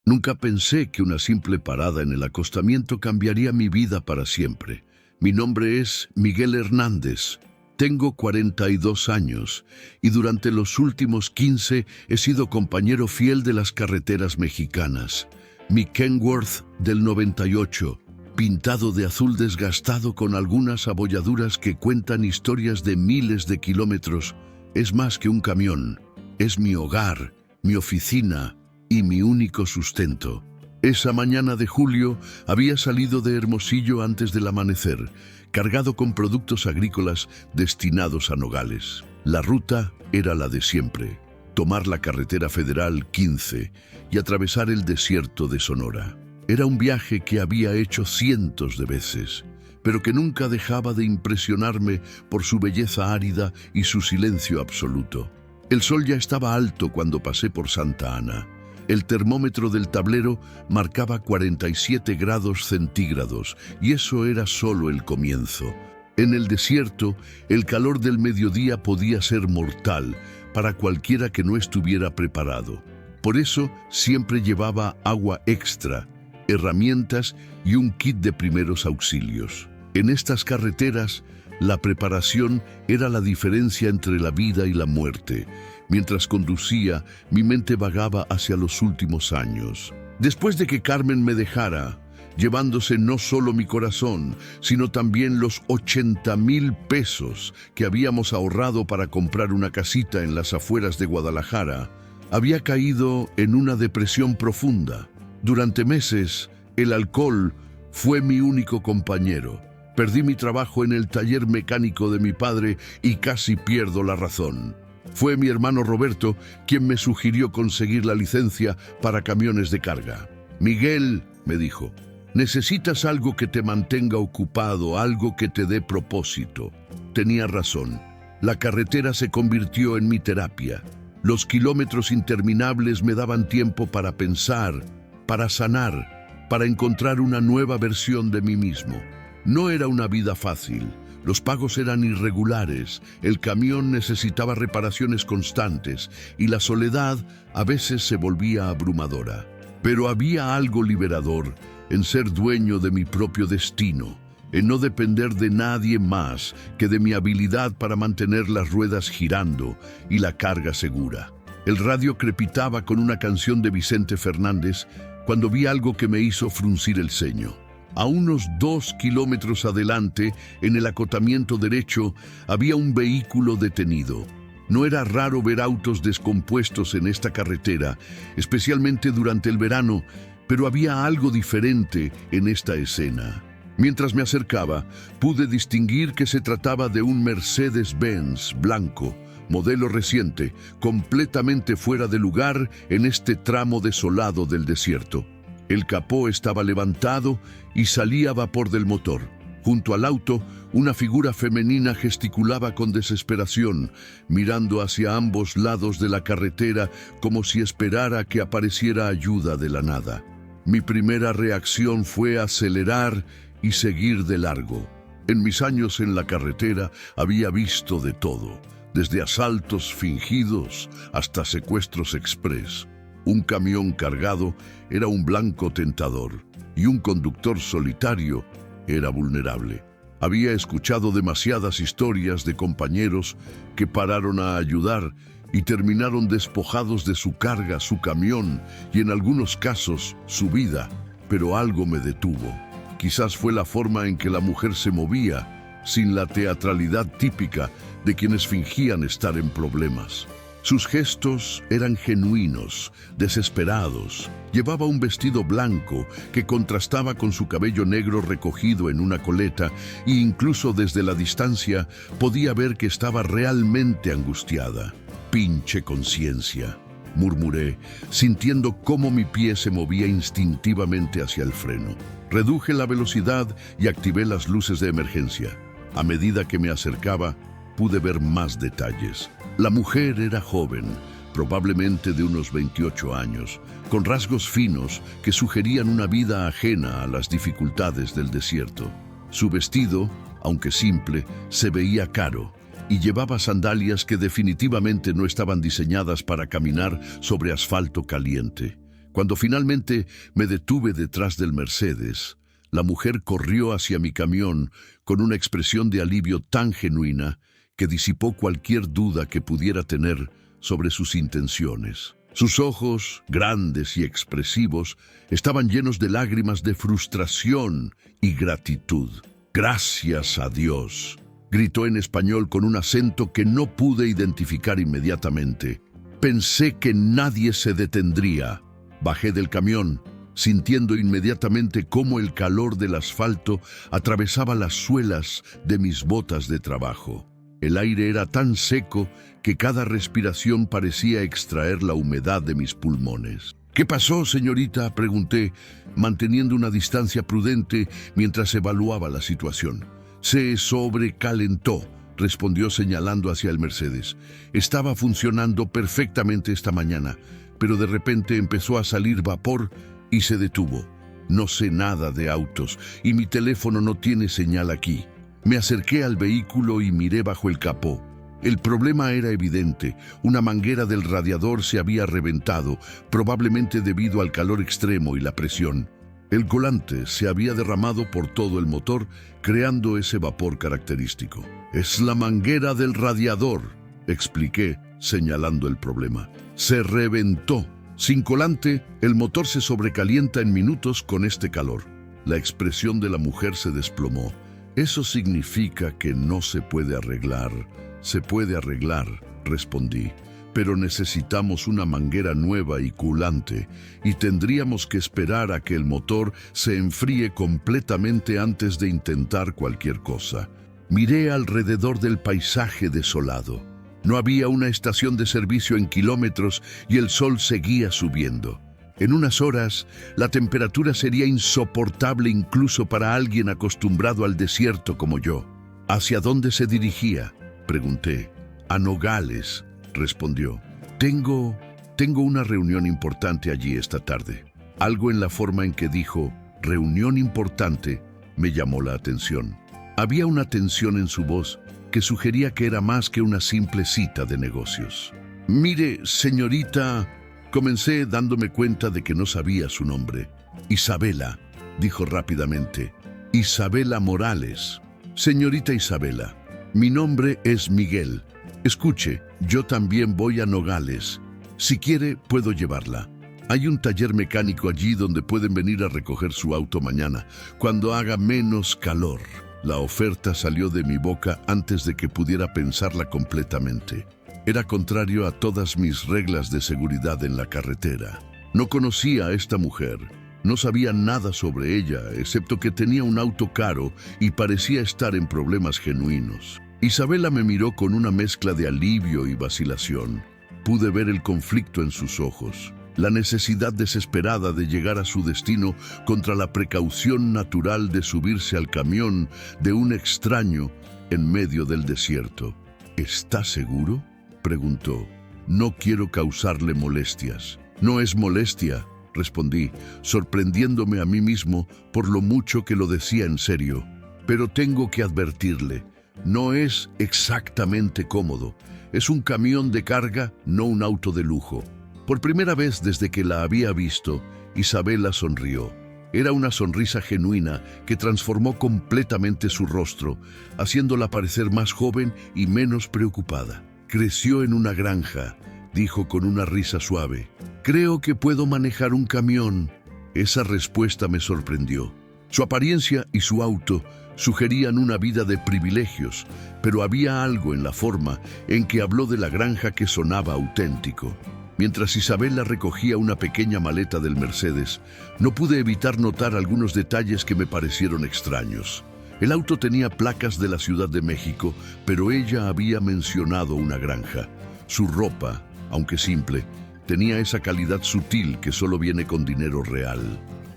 Nunca pensé que una simple parada en el acostamiento cambiaría mi vida para siempre. Mi nombre es Miguel Hernández. Tengo 42 años y durante los últimos 15 he sido compañero fiel de las carreteras mexicanas. Mi Kenworth del 98, pintado de azul desgastado con algunas abolladuras que cuentan historias de miles de kilómetros, es más que un camión. Es mi hogar, mi oficina y mi único sustento. Esa mañana de julio había salido de Hermosillo antes del amanecer, cargado con productos agrícolas destinados a Nogales. La ruta era la de siempre: tomar la carretera federal 15 y atravesar el desierto de Sonora. Era un viaje que había hecho cientos de veces, pero que nunca dejaba de impresionarme por su belleza árida y su silencio absoluto. El sol ya estaba alto cuando pasé por Santa Ana. El termómetro del tablero marcaba 47 grados centígrados y eso era solo el comienzo. En el desierto, el calor del mediodía podía ser mortal para cualquiera que no estuviera preparado. Por eso siempre llevaba agua extra, herramientas y un kit de primeros auxilios. En estas carreteras, la preparación era la diferencia entre la vida y la muerte. Mientras conducía, mi mente vagaba hacia los últimos años. Después de que Carmen me dejara, llevándose no solo mi corazón, sino también los 80,000 pesos que habíamos ahorrado para comprar una casita en las afueras de Guadalajara, había caído en una depresión profunda. Durante meses, el alcohol fue mi único compañero. Perdí mi trabajo en el taller mecánico de mi padre y casi pierdo la razón. Fue mi hermano Roberto quien me sugirió conseguir la licencia para camiones de carga. Miguel, me dijo, necesitas algo que te mantenga ocupado, algo que te dé propósito. Tenía razón. La carretera se convirtió en mi terapia. Los kilómetros interminables me daban tiempo para pensar, para sanar, para encontrar una nueva versión de mí mismo. No era una vida fácil. Los pagos eran irregulares, el camión necesitaba reparaciones constantes y la soledad a veces se volvía abrumadora. Pero había algo liberador en ser dueño de mi propio destino, en no depender de nadie más que de mi habilidad para mantener las ruedas girando y la carga segura. El radio crepitaba con una canción de Vicente Fernández cuando vi algo que me hizo fruncir el ceño. A unos 2 kilómetros adelante, en el acotamiento derecho, había un vehículo detenido. No era raro ver autos descompuestos en esta carretera, especialmente durante el verano, pero había algo diferente en esta escena. Mientras me acercaba, pude distinguir que se trataba de un Mercedes-Benz blanco, modelo reciente, completamente fuera de lugar en este tramo desolado del desierto. El capó estaba levantado y salía vapor del motor. Junto al auto, una figura femenina gesticulaba con desesperación, mirando hacia ambos lados de la carretera como si esperara que apareciera ayuda de la nada. Mi primera reacción fue acelerar y seguir de largo. En mis años en la carretera había visto de todo, desde asaltos fingidos hasta secuestros express. Un camión cargado era un blanco tentador y un conductor solitario era vulnerable. Había escuchado demasiadas historias de compañeros que pararon a ayudar y terminaron despojados de su carga, su camión y en algunos casos su vida, pero algo me detuvo. Quizás fue la forma en que la mujer se movía, sin la teatralidad típica de quienes fingían estar en problemas. Sus gestos eran genuinos, desesperados. Llevaba un vestido blanco que contrastaba con su cabello negro recogido en una coleta e incluso desde la distancia podía ver que estaba realmente angustiada. «Pinche conciencia», murmuré, sintiendo cómo mi pie se movía instintivamente hacia el freno. Reduje la velocidad y activé las luces de emergencia. A medida que me acercaba, pude ver más detalles. La mujer era joven, probablemente de unos 28 años, con rasgos finos que sugerían una vida ajena a las dificultades del desierto. Su vestido, aunque simple, se veía caro y llevaba sandalias que definitivamente no estaban diseñadas para caminar sobre asfalto caliente. Cuando finalmente me detuve detrás del Mercedes, la mujer corrió hacia mi camión con una expresión de alivio tan genuina que disipó cualquier duda que pudiera tener sobre sus intenciones. Sus ojos, grandes y expresivos, estaban llenos de lágrimas de frustración y gratitud. «Gracias a Dios», gritó en español con un acento que no pude identificar inmediatamente. Pensé que nadie se detendría. Bajé del camión, sintiendo inmediatamente cómo el calor del asfalto atravesaba las suelas de mis botas de trabajo. El aire era tan seco que cada respiración parecía extraer la humedad de mis pulmones. «¿Qué pasó, señorita?», pregunté, manteniendo una distancia prudente mientras evaluaba la situación. «Se sobrecalentó», respondió señalando hacia el Mercedes. «Estaba funcionando perfectamente esta mañana, pero de repente empezó a salir vapor y se detuvo. No sé nada de autos y mi teléfono no tiene señal aquí». Me acerqué al vehículo y miré bajo el capó. El problema era evidente. Una manguera del radiador se había reventado, probablemente debido al calor extremo y la presión. El colante se había derramado por todo el motor, creando ese vapor característico. «Es la manguera del radiador», expliqué, señalando el problema. «Se reventó. Sin colante, el motor se sobrecalienta en minutos con este calor». La expresión de la mujer se desplomó. «Eso significa que no se puede arreglar». «Se puede arreglar», respondí, «pero necesitamos una manguera nueva y culante, y tendríamos que esperar a que el motor se enfríe completamente antes de intentar cualquier cosa». Miré alrededor del paisaje desolado. No había una estación de servicio en kilómetros y el sol seguía subiendo. En unas horas, la temperatura sería insoportable incluso para alguien acostumbrado al desierto como yo. «¿Hacia dónde se dirigía?», pregunté. «A Nogales», respondió. Tengo una reunión importante allí esta tarde». Algo en la forma en que dijo «reunión importante» me llamó la atención. Había una tensión en su voz que sugería que era más que una simple cita de negocios. «Mire, señorita», comencé dándome cuenta de que no sabía su nombre. «Isabela», dijo rápidamente. «Isabela Morales». «Señorita Isabela, mi nombre es Miguel. Escuche, yo también voy a Nogales. Si quiere, puedo llevarla. Hay un taller mecánico allí donde pueden venir a recoger su auto mañana, cuando haga menos calor». La oferta salió de mi boca antes de que pudiera pensarla completamente. Era contrario a todas mis reglas de seguridad en la carretera. No conocía a esta mujer. No sabía nada sobre ella, excepto que tenía un auto caro y parecía estar en problemas genuinos. Isabela me miró con una mezcla de alivio y vacilación. Pude ver el conflicto en sus ojos, la necesidad desesperada de llegar a su destino contra la precaución natural de subirse al camión de un extraño en medio del desierto. «¿Está seguro?», preguntó. «No quiero causarle molestias». «No es molestia», respondí, sorprendiéndome a mí mismo por lo mucho que lo decía en serio. «Pero tengo que advertirle, no es exactamente cómodo. Es un camión de carga, no un auto de lujo». Por primera vez desde que la había visto, Isabela sonrió. Era una sonrisa genuina que transformó completamente su rostro, haciéndola parecer más joven y menos preocupada. «Creció en una granja», dijo con una risa suave. «Creo que puedo manejar un camión». Esa respuesta me sorprendió. Su apariencia y su auto sugerían una vida de privilegios, pero había algo en la forma en que habló de la granja que sonaba auténtico. Mientras Isabela recogía una pequeña maleta del Mercedes, no pude evitar notar algunos detalles que me parecieron extraños. El auto tenía placas de la Ciudad de México, pero ella había mencionado una granja. Su ropa, aunque simple, tenía esa calidad sutil que solo viene con dinero real.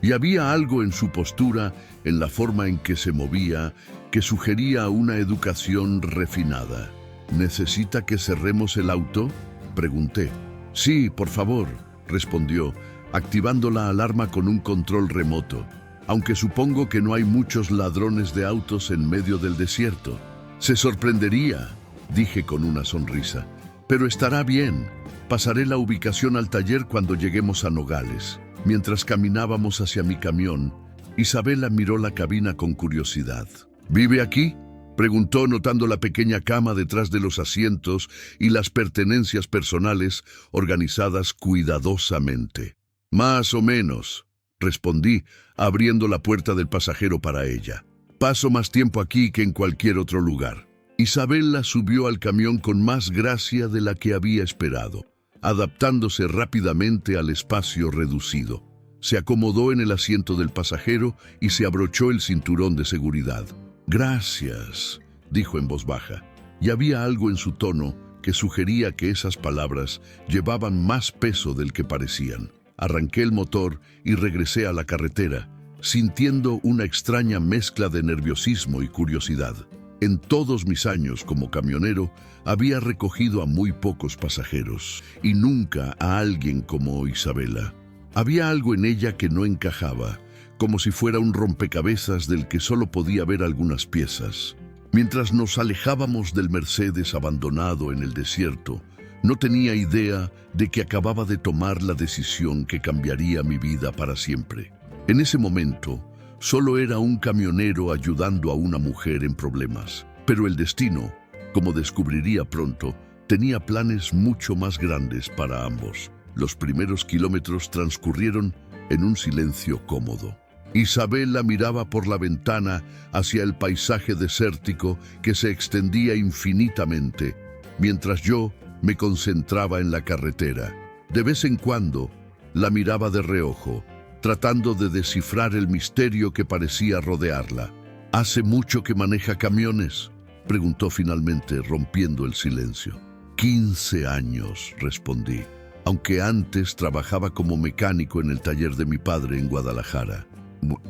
Y había algo en su postura, en la forma en que se movía, que sugería una educación refinada. «¿Necesita que cerremos el auto?», pregunté. «Sí, por favor», respondió, activando la alarma con un control remoto, aunque supongo que no hay muchos ladrones de autos en medio del desierto. «Se sorprendería», dije con una sonrisa, «pero estará bien. Pasaré la ubicación al taller cuando lleguemos a Nogales. Mientras caminábamos hacia mi camión, Isabela miró la cabina con curiosidad. ¿Vive aquí?, preguntó, notando la pequeña cama detrás de los asientos y las pertenencias personales organizadas cuidadosamente. Más o menos, respondí, abriendo la puerta del pasajero para ella. Paso más tiempo aquí que en cualquier otro lugar. Isabela subió al camión con más gracia de la que había esperado, adaptándose rápidamente al espacio reducido. Se acomodó en el asiento del pasajero y se abrochó el cinturón de seguridad. «Gracias», dijo en voz baja, y había algo en su tono que sugería que esas palabras llevaban más peso del que parecían. Arranqué el motor y regresé a la carretera, sintiendo una extraña mezcla de nerviosismo y curiosidad. En todos mis años como camionero, había recogido a muy pocos pasajeros, y nunca a alguien como Isabela. Había algo en ella que no encajaba, como si fuera un rompecabezas del que solo podía ver algunas piezas. Mientras nos alejábamos del Mercedes abandonado en el desierto, no tenía idea de que acababa de tomar la decisión que cambiaría mi vida para siempre. En ese momento, solo era un camionero ayudando a una mujer en problemas. Pero el destino, como descubriría pronto, tenía planes mucho más grandes para ambos. Los primeros kilómetros transcurrieron en un silencio cómodo. Isabela miraba por la ventana hacia el paisaje desértico que se extendía infinitamente, mientras yo me concentraba en la carretera. De vez en cuando, la miraba de reojo, tratando de descifrar el misterio que parecía rodearla. «¿Hace mucho que maneja camiones?», preguntó finalmente, rompiendo el silencio. 15 años, respondí, aunque antes trabajaba como mecánico en el taller de mi padre en Guadalajara.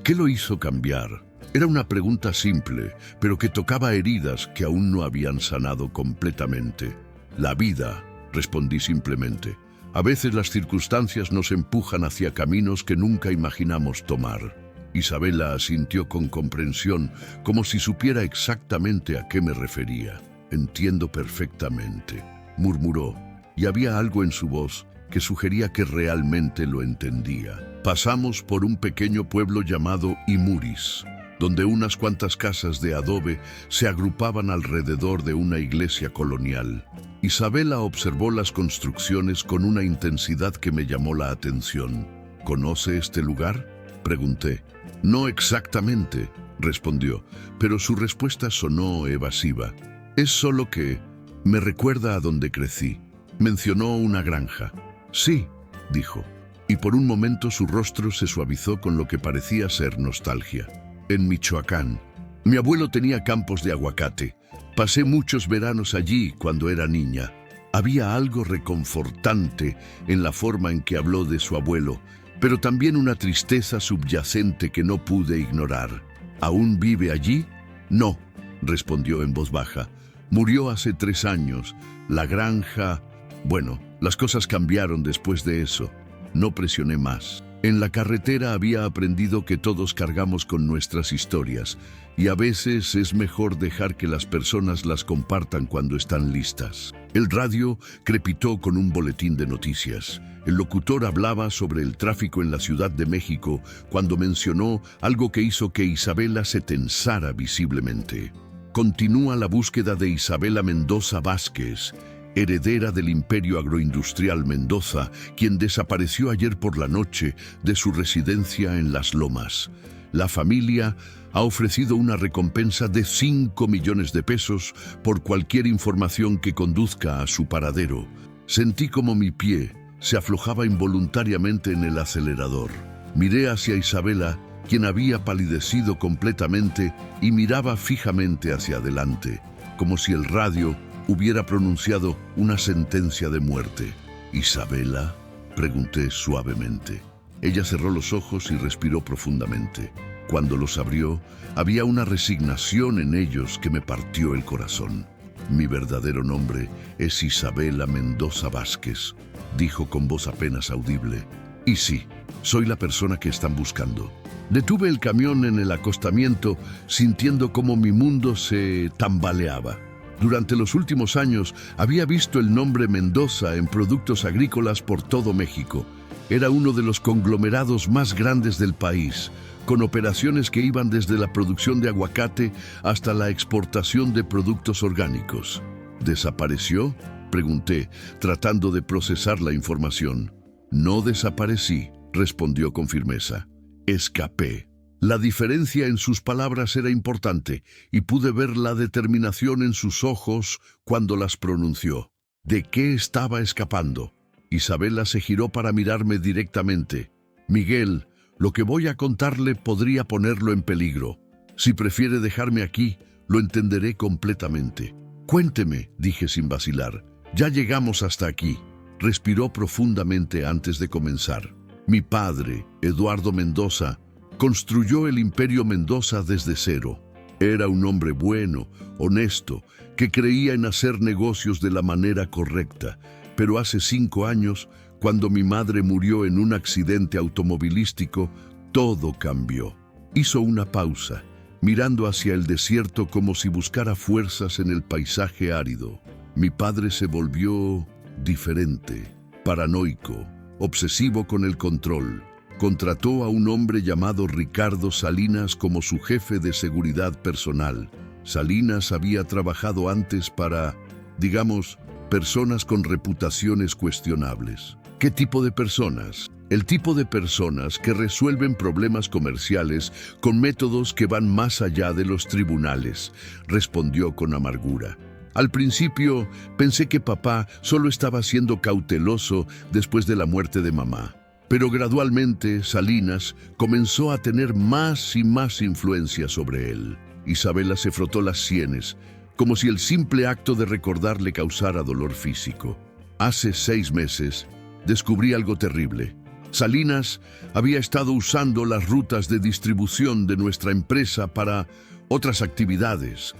«¿Qué lo hizo cambiar?». Era una pregunta simple, pero que tocaba heridas que aún no habían sanado completamente. «La vida», respondí simplemente. «A veces las circunstancias nos empujan hacia caminos que nunca imaginamos tomar». Isabela asintió con comprensión, como si supiera exactamente a qué me refería. «Entiendo perfectamente», murmuró, y había algo en su voz que sugería que realmente lo entendía. Pasamos por un pequeño pueblo llamado Imuris, donde unas cuantas casas de adobe se agrupaban alrededor de una iglesia colonial. Isabela observó las construcciones con una intensidad que me llamó la atención. «¿Conoce este lugar?», pregunté. «No exactamente», respondió, pero su respuesta sonó evasiva. «Es solo que me recuerda a donde crecí». Mencionó una granja. «Sí», dijo, y por un momento su rostro se suavizó con lo que parecía ser nostalgia. «En Michoacán. Mi abuelo tenía campos de aguacate. Pasé muchos veranos allí cuando era niña». Había algo reconfortante en la forma en que habló de su abuelo, pero también una tristeza subyacente que no pude ignorar. «¿Aún vive allí?». «No», respondió en voz baja. «Murió hace 3 años. La granja... Bueno, las cosas cambiaron después de eso». No presioné más. En la carretera había aprendido que todos cargamos con nuestras historias, y a veces es mejor dejar que las personas las compartan cuando están listas. El radio crepitó con un boletín de noticias. El locutor hablaba sobre el tráfico en la Ciudad de México cuando mencionó algo que hizo que Isabela se tensara visiblemente. «Continúa la búsqueda de Isabela Mendoza Vázquez, heredera del Imperio Agroindustrial Mendoza, quien desapareció ayer por la noche de su residencia en Las Lomas. La familia ha ofrecido una recompensa de 5 millones de pesos por cualquier información que conduzca a su paradero». Sentí como mi pie se aflojaba involuntariamente en el acelerador. Miré hacia Isabela, quien había palidecido completamente y miraba fijamente hacia adelante, como si el radio hubiera pronunciado una sentencia de muerte. «¿Isabela?», pregunté suavemente. Ella cerró los ojos y respiró profundamente. Cuando los abrió, había una resignación en ellos que me partió el corazón. «Mi verdadero nombre es Isabela Mendoza Vázquez», dijo con voz apenas audible. «Y sí, soy la persona que están buscando». Detuve el camión en el acostamiento, sintiendo cómo mi mundo se tambaleaba. Durante los últimos años había visto el nombre Mendoza en productos agrícolas por todo México. Era uno de los conglomerados más grandes del país, con operaciones que iban desde la producción de aguacate hasta la exportación de productos orgánicos. ¿Desapareció?, pregunté, tratando de procesar la información. No desaparecí, respondió con firmeza. Escapé. La diferencia en sus palabras era importante y pude ver la determinación en sus ojos cuando las pronunció. ¿De qué estaba escapando? Isabela se giró para mirarme directamente. Miguel, lo que voy a contarle podría ponerlo en peligro. Si prefiere dejarme aquí, lo entenderé completamente. Cuénteme, dije sin vacilar. Ya llegamos hasta aquí. Respiró profundamente antes de comenzar. Mi padre, Eduardo Mendoza, construyó el Imperio Mendoza desde cero. Era un hombre bueno, honesto, que creía en hacer negocios de la manera correcta. Pero hace 5 años, cuando mi madre murió en un accidente automovilístico, todo cambió. Hizo una pausa, mirando hacia el desierto como si buscara fuerzas en el paisaje árido. Mi padre se volvió diferente, paranoico, obsesivo con el control. Contrató a un hombre llamado Ricardo Salinas como su jefe de seguridad personal. Salinas había trabajado antes para, digamos, personas con reputaciones cuestionables. ¿Qué tipo de personas? El tipo de personas que resuelven problemas comerciales con métodos que van más allá de los tribunales, respondió con amargura. Al principio pensé que papá solo estaba siendo cauteloso después de la muerte de mamá. Pero gradualmente Salinas comenzó a tener más y más influencia sobre él. Isabela se frotó las sienes, como si el simple acto de recordar le causara dolor físico. Hace 6 meses descubrí algo terrible. Salinas había estado usando las rutas de distribución de nuestra empresa para otras actividades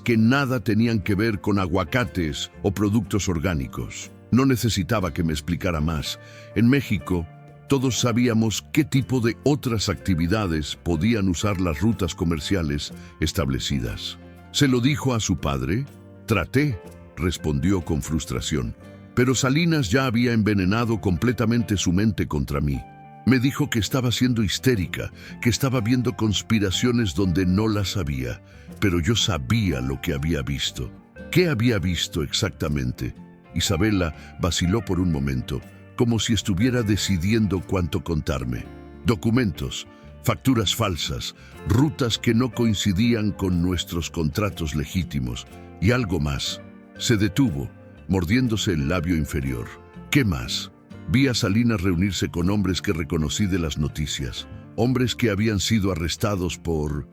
que nada tenían que ver con aguacates o productos orgánicos. No necesitaba que me explicara más. En México, todos sabíamos qué tipo de otras actividades podían usar las rutas comerciales establecidas. ¿Se lo dijo a su padre? Traté, respondió con frustración. Pero Salinas ya había envenenado completamente su mente contra mí. Me dijo que estaba siendo histérica, que estaba viendo conspiraciones donde no las había, pero yo sabía lo que había visto. ¿Qué había visto exactamente? Isabela vaciló por un momento, como si estuviera decidiendo cuánto contarme. Documentos, facturas falsas, rutas que no coincidían con nuestros contratos legítimos y algo más. Se detuvo, mordiéndose el labio inferior. ¿Qué más? Vi a Salinas reunirse con hombres que reconocí de las noticias, hombres que habían sido arrestados por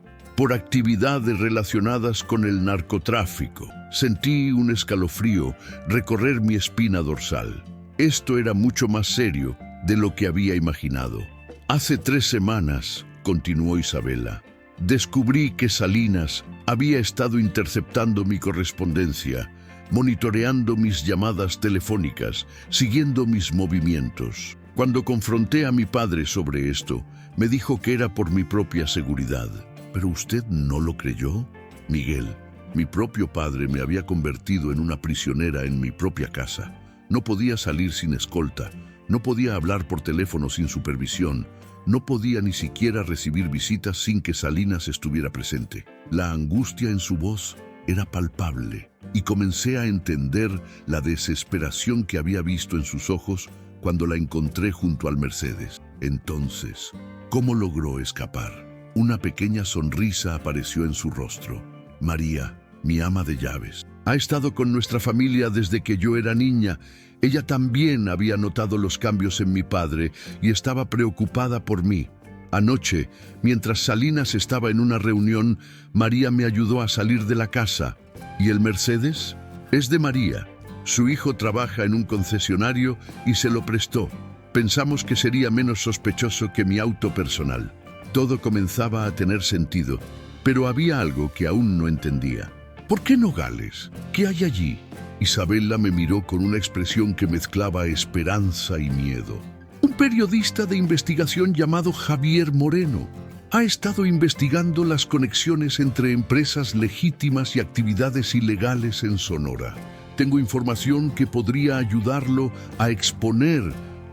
actividades relacionadas con el narcotráfico. Sentí un escalofrío recorrer mi espina dorsal. Esto era mucho más serio de lo que había imaginado. Hace 3 semanas, continuó Isabela, descubrí que Salinas había estado interceptando mi correspondencia, monitoreando mis llamadas telefónicas, siguiendo mis movimientos. Cuando confronté a mi padre sobre esto, me dijo que era por mi propia seguridad. ¿Pero usted no lo creyó? Miguel, mi propio padre me había convertido en una prisionera en mi propia casa. No podía salir sin escolta, no podía hablar por teléfono sin supervisión, no podía ni siquiera recibir visitas sin que Salinas estuviera presente. La angustia en su voz era palpable y comencé a entender la desesperación que había visto en sus ojos cuando la encontré junto al Mercedes. Entonces, ¿cómo logró escapar? Una pequeña sonrisa apareció en su rostro. María, mi ama de llaves, ha estado con nuestra familia desde que yo era niña. Ella también había notado los cambios en mi padre y estaba preocupada por mí. Anoche, mientras Salinas estaba en una reunión, María me ayudó a salir de la casa. ¿Y el Mercedes? Es de María. Su hijo trabaja en un concesionario y se lo prestó. Pensamos que sería menos sospechoso que mi auto personal. Todo comenzaba a tener sentido, pero había algo que aún no entendía. ¿Por qué Nogales? ¿Qué hay allí? Isabela me miró con una expresión que mezclaba esperanza y miedo. Un periodista de investigación llamado Javier Moreno. Ha estado investigando las conexiones entre empresas legítimas y actividades ilegales en Sonora. Tengo información que podría ayudarlo a exponer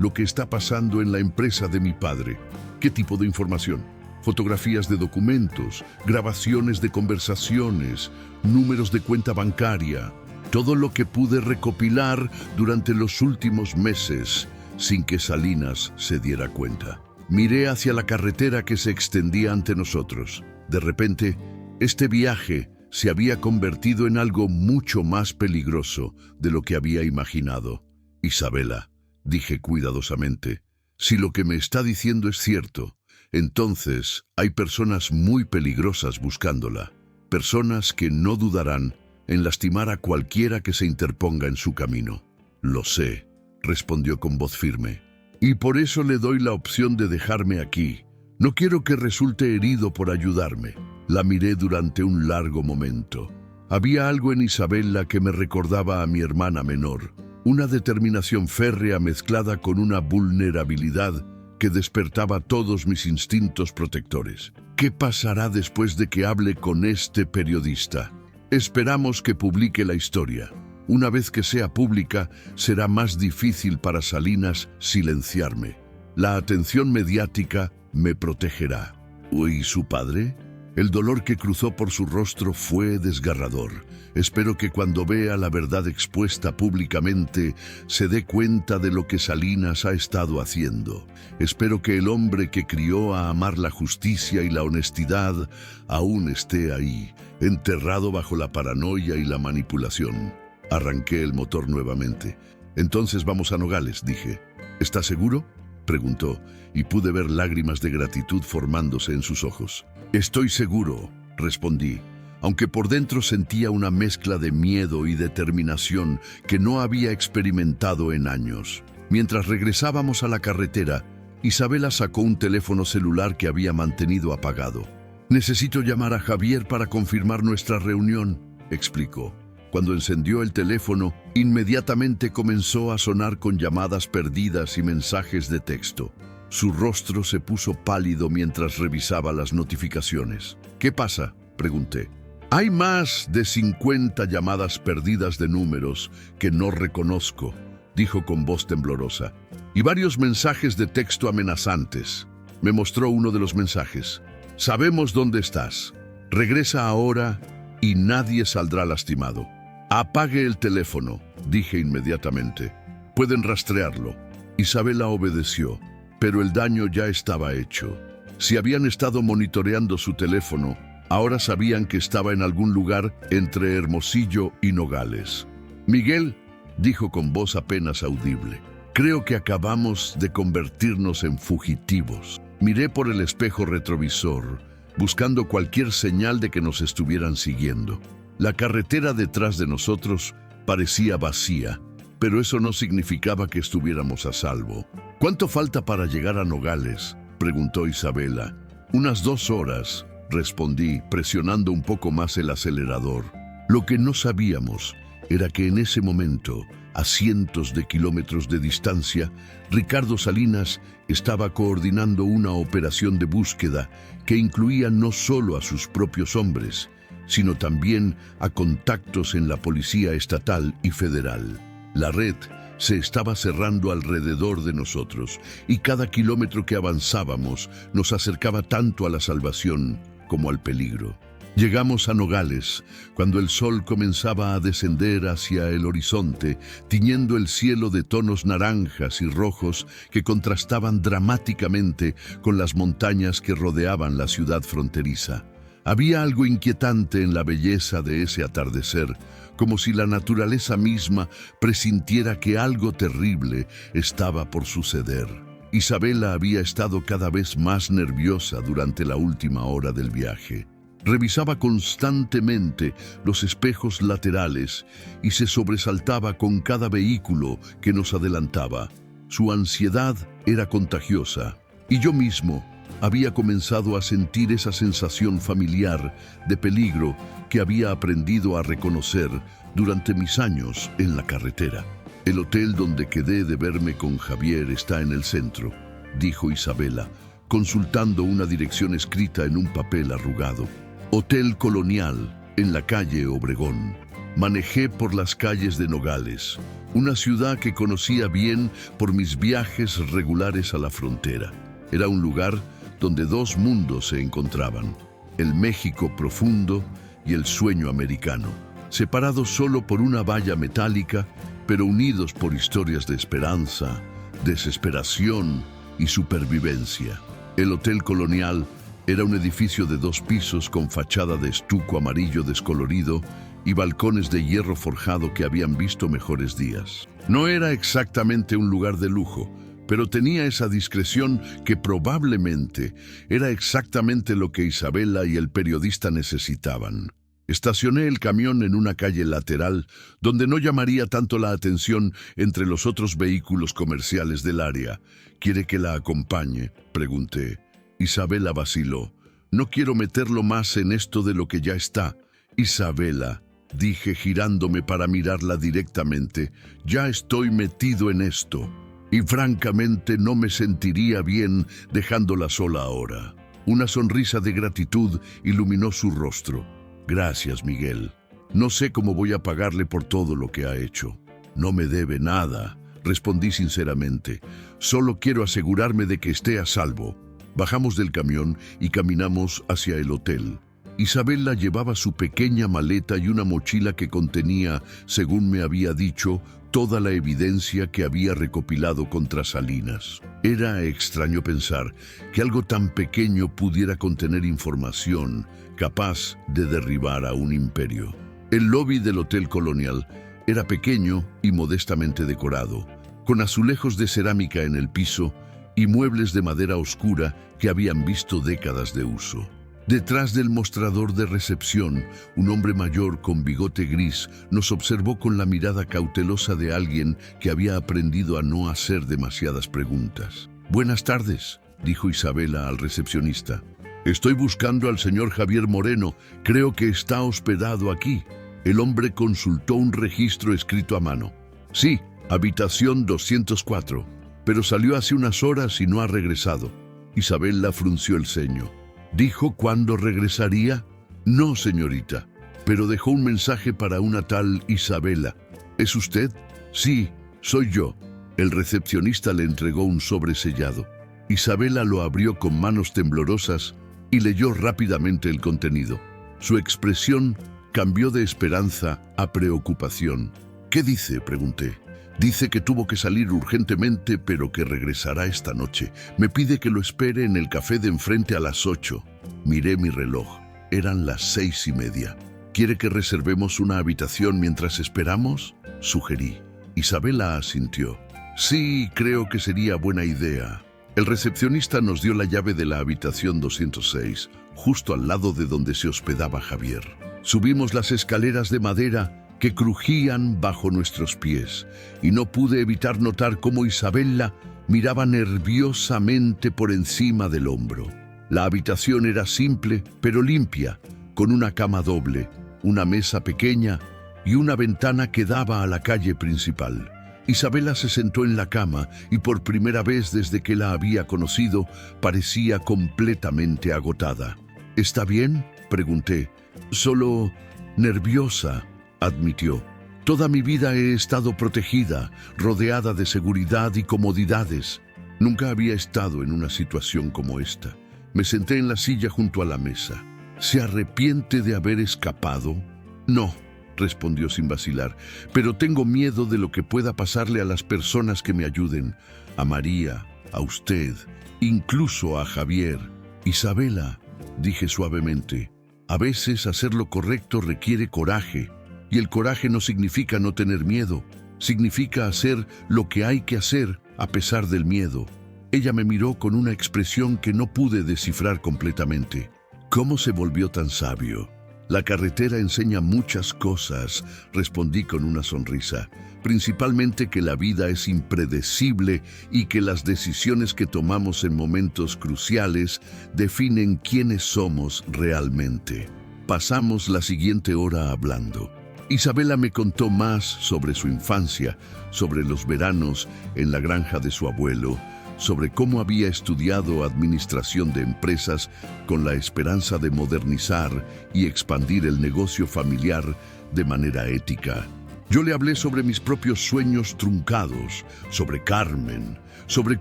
lo que está pasando en la empresa de mi padre. ¿Qué tipo de información? Fotografías de documentos, grabaciones de conversaciones, números de cuenta bancaria, todo lo que pude recopilar durante los últimos meses sin que Salinas se diera cuenta. Miré hacia la carretera que se extendía ante nosotros. De repente, este viaje se había convertido en algo mucho más peligroso de lo que había imaginado. Isabela, dije cuidadosamente, si lo que me está diciendo es cierto, entonces hay personas muy peligrosas buscándola, personas que no dudarán en lastimar a cualquiera que se interponga en su camino. Lo sé, respondió con voz firme, y por eso le doy la opción de dejarme aquí. No quiero que resulte herido por ayudarme. La miré durante un largo momento. Había algo en Isabela que me recordaba a mi hermana menor, una determinación férrea mezclada con una vulnerabilidad que despertaba todos mis instintos protectores. ¿Qué pasará después de que hable con este periodista? Esperamos que publique la historia. Una vez que sea pública, será más difícil para Salinas silenciarme. La atención mediática me protegerá. ¿Y su padre? El dolor que cruzó por su rostro fue desgarrador. Espero que cuando vea la verdad expuesta públicamente se dé cuenta de lo que Salinas ha estado haciendo. Espero que el hombre que crió a amar la justicia y la honestidad aún esté ahí, enterrado bajo la paranoia y la manipulación. Arranqué el motor nuevamente. Entonces vamos a Nogales, dije. ¿Está seguro?, preguntó, y pude ver lágrimas de gratitud formándose en sus ojos. Estoy seguro, respondí, aunque por dentro sentía una mezcla de miedo y determinación que no había experimentado en años. Mientras regresábamos a la carretera, Isabela sacó un teléfono celular que había mantenido apagado. Necesito llamar a Javier para confirmar nuestra reunión, explicó. Cuando encendió el teléfono, inmediatamente comenzó a sonar con llamadas perdidas y mensajes de texto. Su rostro se puso pálido mientras revisaba las notificaciones. ¿Qué pasa?, pregunté. Hay más de 50 llamadas perdidas de números que no reconozco, dijo con voz temblorosa, y varios mensajes de texto amenazantes. Me mostró uno de los mensajes. Sabemos dónde estás. Regresa ahora y nadie saldrá lastimado. Apague el teléfono, dije inmediatamente. Pueden rastrearlo. Isabela obedeció, pero el daño ya estaba hecho. Si habían estado monitoreando su teléfono, ahora sabían que estaba en algún lugar entre Hermosillo y Nogales. Miguel, dijo con voz apenas audible, creo que acabamos de convertirnos en fugitivos. Miré por el espejo retrovisor, buscando cualquier señal de que nos estuvieran siguiendo. La carretera detrás de nosotros parecía vacía, pero eso no significaba que estuviéramos a salvo. ¿Cuánto falta para llegar a Nogales?, preguntó Isabela. Unas 2 horas, respondí, presionando un poco más el acelerador. Lo que no sabíamos era que en ese momento, a cientos de kilómetros de distancia, Ricardo Salinas estaba coordinando una operación de búsqueda que incluía no solo a sus propios hombres, sino también a contactos en la policía estatal y federal. La red se estaba cerrando alrededor de nosotros y cada kilómetro que avanzábamos nos acercaba tanto a la salvación como al peligro. Llegamos a Nogales cuando el sol comenzaba a descender hacia el horizonte, tiñendo el cielo de tonos naranjas y rojos que contrastaban dramáticamente con las montañas que rodeaban la ciudad fronteriza. Había algo inquietante en la belleza de ese atardecer, como si la naturaleza misma presintiera que algo terrible estaba por suceder. Isabela había estado cada vez más nerviosa durante la última hora del viaje. Revisaba constantemente los espejos laterales y se sobresaltaba con cada vehículo que nos adelantaba. Su ansiedad era contagiosa, y yo mismo había comenzado a sentir esa sensación familiar de peligro que había aprendido a reconocer durante mis años en la carretera. El hotel donde quedé de verme con Javier está en el centro, dijo Isabela, consultando una dirección escrita en un papel arrugado. Hotel Colonial, en la calle Obregón. Manejé por las calles de Nogales, una ciudad que conocía bien por mis viajes regulares a la frontera. Era un lugar donde dos mundos se encontraban, el México profundo y el sueño americano, separados solo por una valla metálica, pero unidos por historias de esperanza, desesperación y supervivencia. El Hotel Colonial era un edificio de 2 pisos con fachada de estuco amarillo descolorido y balcones de hierro forjado que habían visto mejores días. No era exactamente un lugar de lujo, pero tenía esa discreción que probablemente era exactamente lo que Isabela y el periodista necesitaban. Estacioné el camión en una calle lateral donde no llamaría tanto la atención entre los otros vehículos comerciales del área. ¿Quiere que la acompañe?, pregunté. Isabela vaciló. No quiero meterlo más en esto de lo que ya está. Isabela, dije girándome para mirarla directamente, ya estoy metido en esto. Y francamente no me sentiría bien dejándola sola ahora. Una sonrisa de gratitud iluminó su rostro. Gracias, Miguel. No sé cómo voy a pagarle por todo lo que ha hecho. No me debe nada, respondí sinceramente. Solo quiero asegurarme de que esté a salvo. Bajamos del camión y caminamos hacia el hotel. Isabela llevaba su pequeña maleta y una mochila que contenía, según me había dicho, toda la evidencia que había recopilado contra Salinas. Era extraño pensar que algo tan pequeño pudiera contener información capaz de derribar a un imperio. El lobby del Hotel Colonial era pequeño y modestamente decorado, con azulejos de cerámica en el piso y muebles de madera oscura que habían visto décadas de uso. Detrás del mostrador de recepción, un hombre mayor con bigote gris nos observó con la mirada cautelosa de alguien que había aprendido a no hacer demasiadas preguntas. «Buenas tardes», dijo Isabela al recepcionista. «Estoy buscando al señor Javier Moreno. Creo que está hospedado aquí». El hombre consultó un registro escrito a mano. «Sí, habitación 204, pero salió hace unas horas y no ha regresado». Isabela frunció el ceño. ¿Dijo cuándo regresaría? No, señorita, pero dejó un mensaje para una tal Isabela. ¿Es usted? Sí, soy yo. El recepcionista le entregó un sobre sellado. Isabela lo abrió con manos temblorosas y leyó rápidamente el contenido. Su expresión cambió de esperanza a preocupación. ¿Qué dice?, pregunté. Dice que tuvo que salir urgentemente, pero que regresará esta noche. Me pide que lo espere en el café de enfrente a las 8. Miré mi reloj. Eran las 6:30. ¿Quiere que reservemos una habitación mientras esperamos?, sugerí. Isabela asintió. Sí, creo que sería buena idea. El recepcionista nos dio la llave de la habitación 206, justo al lado de donde se hospedaba Javier. Subimos las escaleras de madera que crujían bajo nuestros pies, y no pude evitar notar cómo Isabela miraba nerviosamente por encima del hombro. La habitación era simple, pero limpia, con una cama doble, una mesa pequeña y una ventana que daba a la calle principal. Isabela se sentó en la cama y por primera vez desde que la había conocido parecía completamente agotada. ¿Está bien?, pregunté. Solo nerviosa, admitió. Toda mi vida he estado protegida, rodeada de seguridad y comodidades. Nunca había estado en una situación como esta. Me senté en la silla junto a la mesa. ¿Se arrepiente de haber escapado? No, respondió sin vacilar, pero tengo miedo de lo que pueda pasarle a las personas que me ayuden. A María, a usted, incluso a Javier. Isabela, dije suavemente, a veces hacer lo correcto requiere coraje. Y el coraje no significa no tener miedo, significa hacer lo que hay que hacer a pesar del miedo. Ella me miró con una expresión que no pude descifrar completamente. ¿Cómo se volvió tan sabio? La carretera enseña muchas cosas, respondí con una sonrisa. Principalmente que la vida es impredecible y que las decisiones que tomamos en momentos cruciales definen quiénes somos realmente. Pasamos la siguiente hora hablando. Isabela me contó más sobre su infancia, sobre los veranos en la granja de su abuelo, sobre cómo había estudiado administración de empresas con la esperanza de modernizar y expandir el negocio familiar de manera ética. Yo le hablé sobre mis propios sueños truncados, sobre Carmen, sobre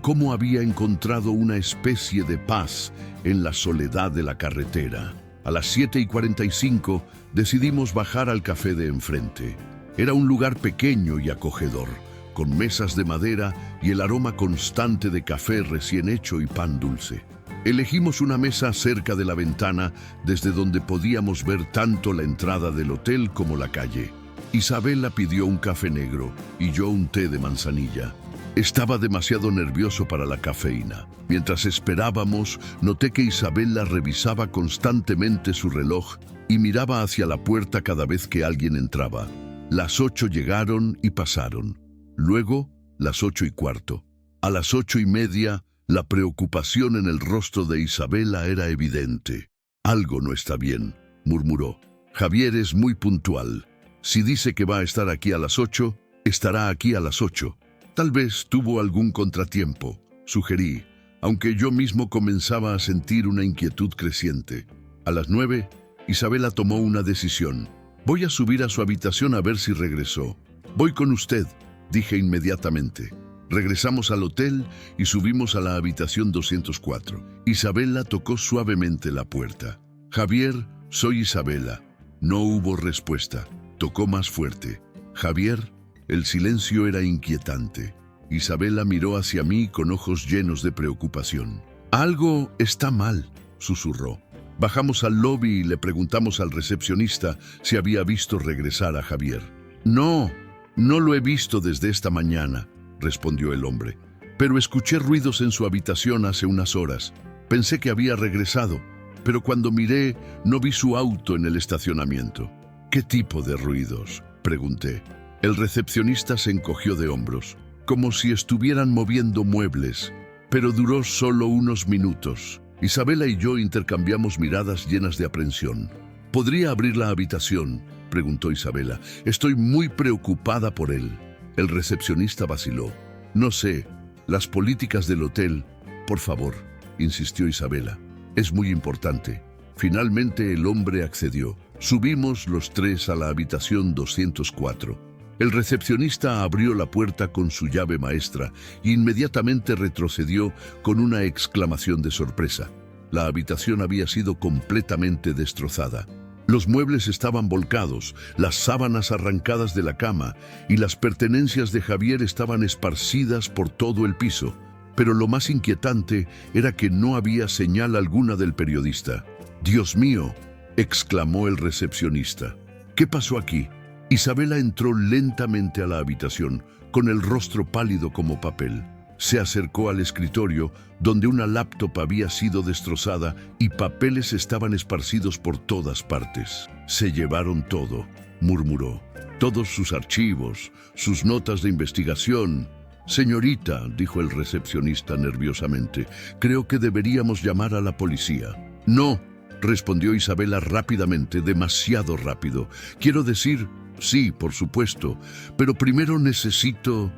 cómo había encontrado una especie de paz en la soledad de la carretera. A las 7:45 decidimos bajar al café de enfrente. Era un lugar pequeño y acogedor, con mesas de madera y el aroma constante de café recién hecho y pan dulce. Elegimos una mesa cerca de la ventana, desde donde podíamos ver tanto la entrada del hotel como la calle. Isabela pidió un café negro y yo un té de manzanilla. Estaba demasiado nervioso para la cafeína. Mientras esperábamos, noté que Isabela revisaba constantemente su reloj y miraba hacia la puerta cada vez que alguien entraba. Las 8 llegaron y pasaron. Luego, las 8:15. A las 8:30, la preocupación en el rostro de Isabela era evidente. «Algo no está bien», murmuró. «Javier es muy puntual. Si dice que va a estar aquí a las 8, estará aquí a las 8. Tal vez tuvo algún contratiempo», sugerí, aunque yo mismo comenzaba a sentir una inquietud creciente. A las 9, Isabela tomó una decisión. «Voy a subir a su habitación a ver si regresó». «Voy con usted», dije inmediatamente. Regresamos al hotel y subimos a la habitación 204. Isabela tocó suavemente la puerta. «Javier, soy Isabela». No hubo respuesta. Tocó más fuerte. «Javier». El silencio era inquietante. Isabela miró hacia mí con ojos llenos de preocupación. «Algo está mal», susurró. Bajamos al lobby y le preguntamos al recepcionista si había visto regresar a Javier. «No, no lo he visto desde esta mañana», respondió el hombre. «Pero escuché ruidos en su habitación hace unas horas. Pensé que había regresado, pero cuando miré no vi su auto en el estacionamiento». «¿Qué tipo de ruidos?», pregunté. El recepcionista se encogió de hombros, como si estuvieran moviendo muebles, pero duró solo unos minutos. Isabela y yo intercambiamos miradas llenas de aprensión. «¿Podría abrir la habitación?», preguntó Isabela. «Estoy muy preocupada por él». El recepcionista vaciló. «No sé, las políticas del hotel». «Por favor», insistió Isabela. «Es muy importante». Finalmente el hombre accedió. Subimos los tres a la habitación 204. El recepcionista abrió la puerta con su llave maestra e inmediatamente retrocedió con una exclamación de sorpresa. La habitación había sido completamente destrozada. Los muebles estaban volcados, las sábanas arrancadas de la cama y las pertenencias de Javier estaban esparcidas por todo el piso. Pero lo más inquietante era que no había señal alguna del periodista. «Dios mío», exclamó el recepcionista. «¿Qué pasó aquí?». Isabela entró lentamente a la habitación, con el rostro pálido como papel. Se acercó al escritorio, donde una laptop había sido destrozada y papeles estaban esparcidos por todas partes. «Se llevaron todo», murmuró. «Todos sus archivos, sus notas de investigación». «Señorita», dijo el recepcionista nerviosamente, «creo que deberíamos llamar a la policía». «No», respondió Isabela rápidamente, demasiado rápido. «Quiero decir, sí, por supuesto, pero primero necesito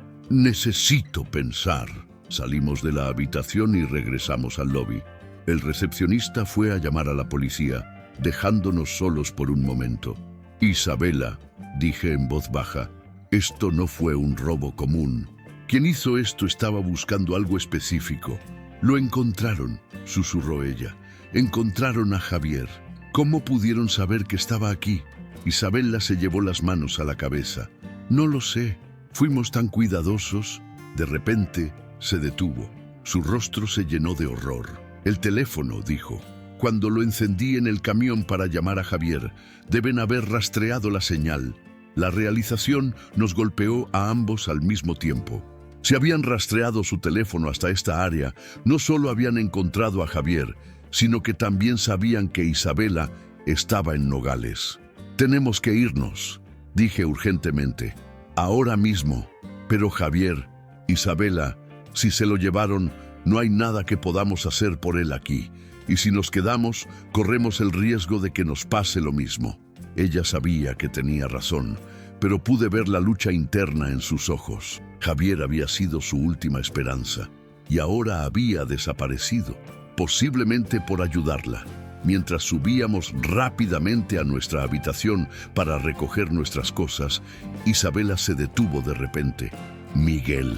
pensar». Salimos de la habitación y regresamos al lobby. El recepcionista fue a llamar a la policía, dejándonos solos por un momento. «Isabela», dije en voz baja, «esto no fue un robo común. Quien hizo esto estaba buscando algo específico». «Lo encontraron», susurró ella. «Encontraron a Javier». «¿Cómo pudieron saber que estaba aquí?». Isabela se llevó las manos a la cabeza. «No lo sé. Fuimos tan cuidadosos». De repente, se detuvo. Su rostro se llenó de horror. «El teléfono», dijo. «Cuando lo encendí en el camión para llamar a Javier, deben haber rastreado la señal. La realización nos golpeó a ambos al mismo tiempo. Si habían rastreado su teléfono hasta esta área, no solo habían encontrado a Javier, sino que también sabían que Isabela estaba en Nogales». «Tenemos que irnos», dije urgentemente. «Ahora mismo». «Pero Javier, Isabela, si se lo llevaron, no hay nada que podamos hacer por él aquí. Y si nos quedamos, corremos el riesgo de que nos pase lo mismo». Ella sabía que tenía razón, pero pude ver la lucha interna en sus ojos. Javier había sido su última esperanza. y ahora había desaparecido, posiblemente por ayudarla. Mientras subíamos rápidamente a nuestra habitación para recoger nuestras cosas, Isabela se detuvo de repente. «Miguel»,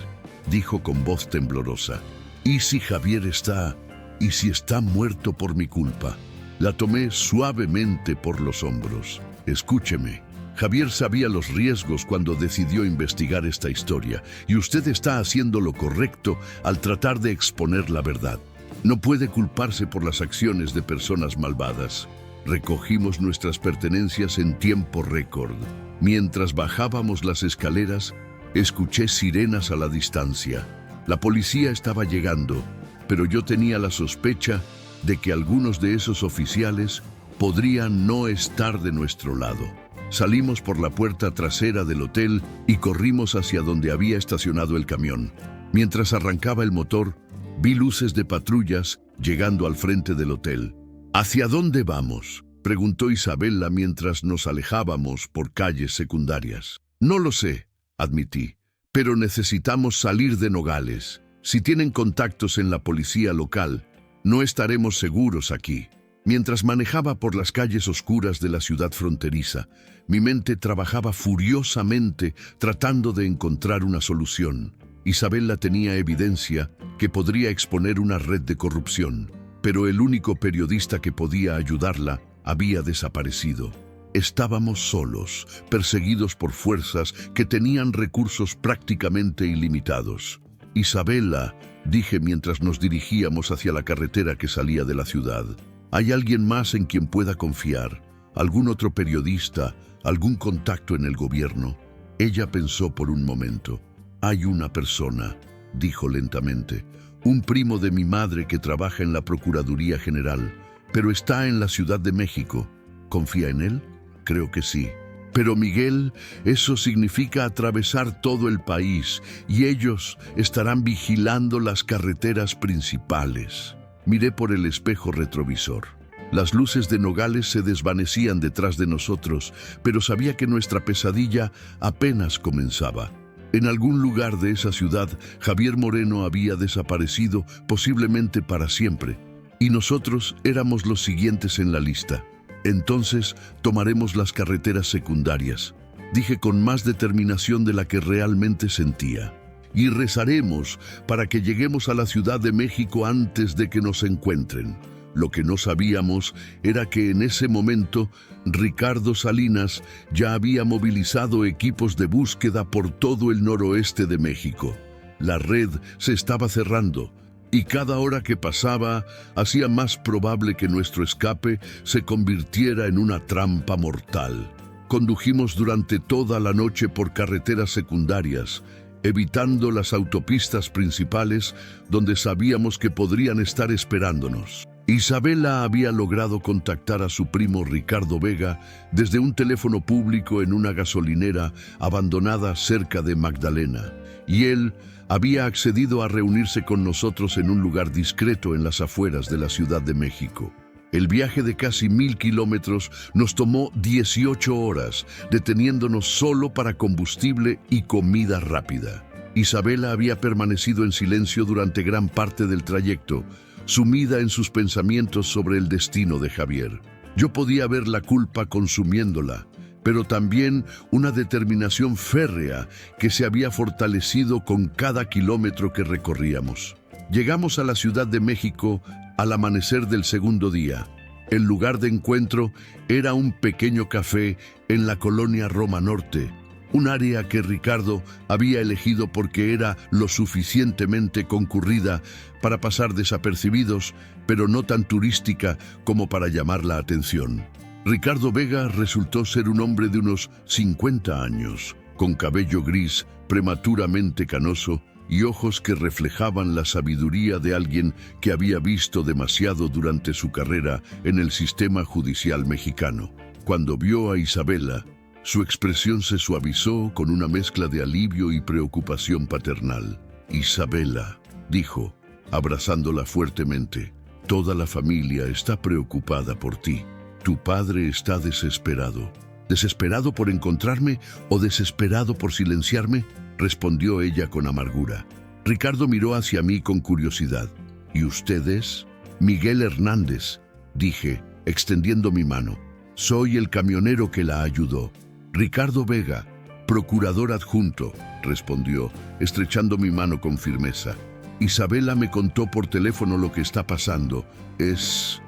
dijo con voz temblorosa, «¿y si Javier está? ¿Y si está muerto por mi culpa?» La tomé suavemente por los hombros. «Escúcheme. Javier sabía los riesgos cuando decidió investigar esta historia, y usted está haciendo lo correcto al tratar de exponer la verdad. No puede culparse por las acciones de personas malvadas». Recogimos nuestras pertenencias en tiempo récord. Mientras bajábamos las escaleras, escuché sirenas a la distancia. La policía estaba llegando, pero yo tenía la sospecha de que algunos de esos oficiales podrían no estar de nuestro lado. Salimos por la puerta trasera del hotel y corrimos hacia donde había estacionado el camión. Mientras arrancaba el motor, vi luces de patrullas llegando al frente del hotel. «¿Hacia dónde vamos?», preguntó Isabela mientras nos alejábamos por calles secundarias. «No lo sé», admití, «pero necesitamos salir de Nogales. Si tienen contactos en la policía local, no estaremos seguros aquí». Mientras manejaba por las calles oscuras de la ciudad fronteriza, mi mente trabajaba furiosamente tratando de encontrar una solución. Isabela tenía evidencia que podría exponer una red de corrupción, pero el único periodista que podía ayudarla había desaparecido. Estábamos solos, perseguidos por fuerzas que tenían recursos prácticamente ilimitados. «Isabela», dije mientras nos dirigíamos hacia la carretera que salía de la ciudad, «¿hay alguien más en quien pueda confiar? ¿Algún otro periodista? ¿Algún contacto en el gobierno?» Ella pensó por un momento. «Hay una persona», dijo lentamente, «un primo de mi madre que trabaja en la Procuraduría General, pero está en la Ciudad de México. ¿Confía en él? Creo que sí. Pero Miguel, eso significa atravesar todo el país y ellos estarán vigilando las carreteras principales». Miré por el espejo retrovisor. Las luces de Nogales se desvanecían detrás de nosotros, pero sabía que nuestra pesadilla apenas comenzaba. En algún lugar de esa ciudad, Javier Moreno había desaparecido, posiblemente para siempre, y nosotros éramos los siguientes en la lista. «Entonces tomaremos las carreteras secundarias», dije con más determinación de la que realmente sentía. «Y rezaremos para que lleguemos a la Ciudad de México antes de que nos encuentren». Lo que no sabíamos era que en ese momento Ricardo Salinas ya había movilizado equipos de búsqueda por todo el noroeste de México. La red se estaba cerrando y cada hora que pasaba hacía más probable que nuestro escape se convirtiera en una trampa mortal. Condujimos durante toda la noche por carreteras secundarias, evitando las autopistas principales donde sabíamos que podrían estar esperándonos. Isabela había logrado contactar a su primo Ricardo Vega desde un teléfono público en una gasolinera abandonada cerca de Magdalena, y él había accedido a reunirse con nosotros en un lugar discreto en las afueras de la Ciudad de México. El viaje de casi 1000 kilómetros nos tomó 18 horas, deteniéndonos solo para combustible y comida rápida. Isabela había permanecido en silencio durante gran parte del trayecto, sumida en sus pensamientos sobre el destino de Javier. Yo podía ver la culpa consumiéndola, pero también una determinación férrea que se había fortalecido con cada kilómetro que recorríamos. Llegamos a la Ciudad de México al amanecer del segundo día. El lugar de encuentro era un pequeño café en la colonia Roma Norte, un área que Ricardo había elegido porque era lo suficientemente concurrida para pasar desapercibidos, pero no tan turística como para llamar la atención. Ricardo Vega resultó ser un hombre de unos 50 años, con cabello gris, prematuramente canoso, y ojos que reflejaban la sabiduría de alguien que había visto demasiado durante su carrera en el sistema judicial mexicano. Cuando vio a Isabela, su expresión se suavizó con una mezcla de alivio y preocupación paternal. «Isabela», dijo, abrazándola fuertemente, «toda la familia está preocupada por ti. Tu padre está desesperado». «¿Desesperado por encontrarme o desesperado por silenciarme?», respondió ella con amargura. Ricardo miró hacia mí con curiosidad. ¿Y ustedes? Miguel Hernández, dije, extendiendo mi mano. Soy el camionero que la ayudó. Ricardo Vega, procurador adjunto, respondió, estrechando mi mano con firmeza. Isabela me contó por teléfono lo que está pasando. Es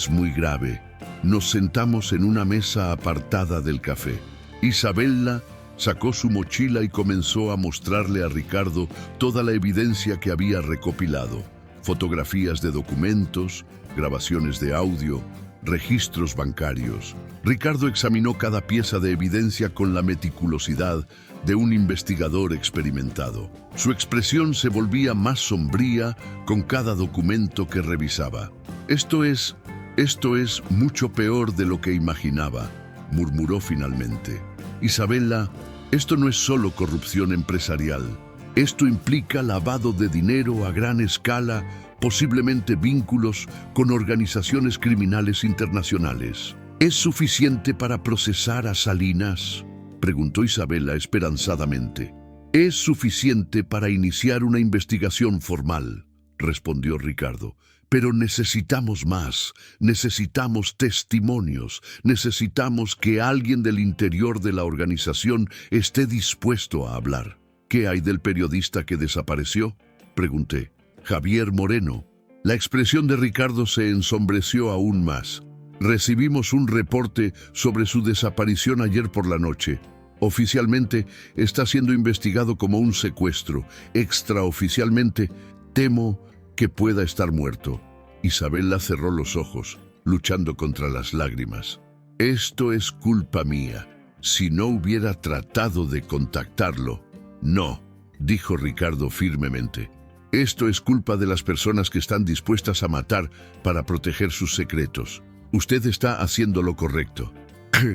muy grave. Nos sentamos en una mesa apartada del café. Isabela sacó su mochila y comenzó a mostrarle a Ricardo toda la evidencia que había recopilado. Fotografías de documentos, grabaciones de audio, registros bancarios. Ricardo examinó cada pieza de evidencia con la meticulosidad de un investigador experimentado. Su expresión se volvía más sombría con cada documento que revisaba. Esto es mucho peor de lo que imaginaba, murmuró finalmente. Isabela, esto no es solo corrupción empresarial. Esto implica lavado de dinero a gran escala, posiblemente vínculos con organizaciones criminales internacionales. ¿Es suficiente para procesar a Salinas?, preguntó Isabela esperanzadamente. Es suficiente para iniciar una investigación formal, respondió Ricardo. Pero necesitamos más, necesitamos testimonios, necesitamos que alguien del interior de la organización esté dispuesto a hablar. ¿Qué hay del periodista que desapareció?, pregunté. Javier Moreno. La expresión de Ricardo se ensombreció aún más. Recibimos un reporte sobre su desaparición ayer por la noche. Oficialmente está siendo investigado como un secuestro. Extraoficialmente, temo que pueda estar muerto. Isabela cerró los ojos, luchando contra las lágrimas. Esto es culpa mía. Si no hubiera tratado de contactarlo. No, dijo Ricardo firmemente. Esto es culpa de las personas que están dispuestas a matar para proteger sus secretos. Usted está haciendo lo correcto.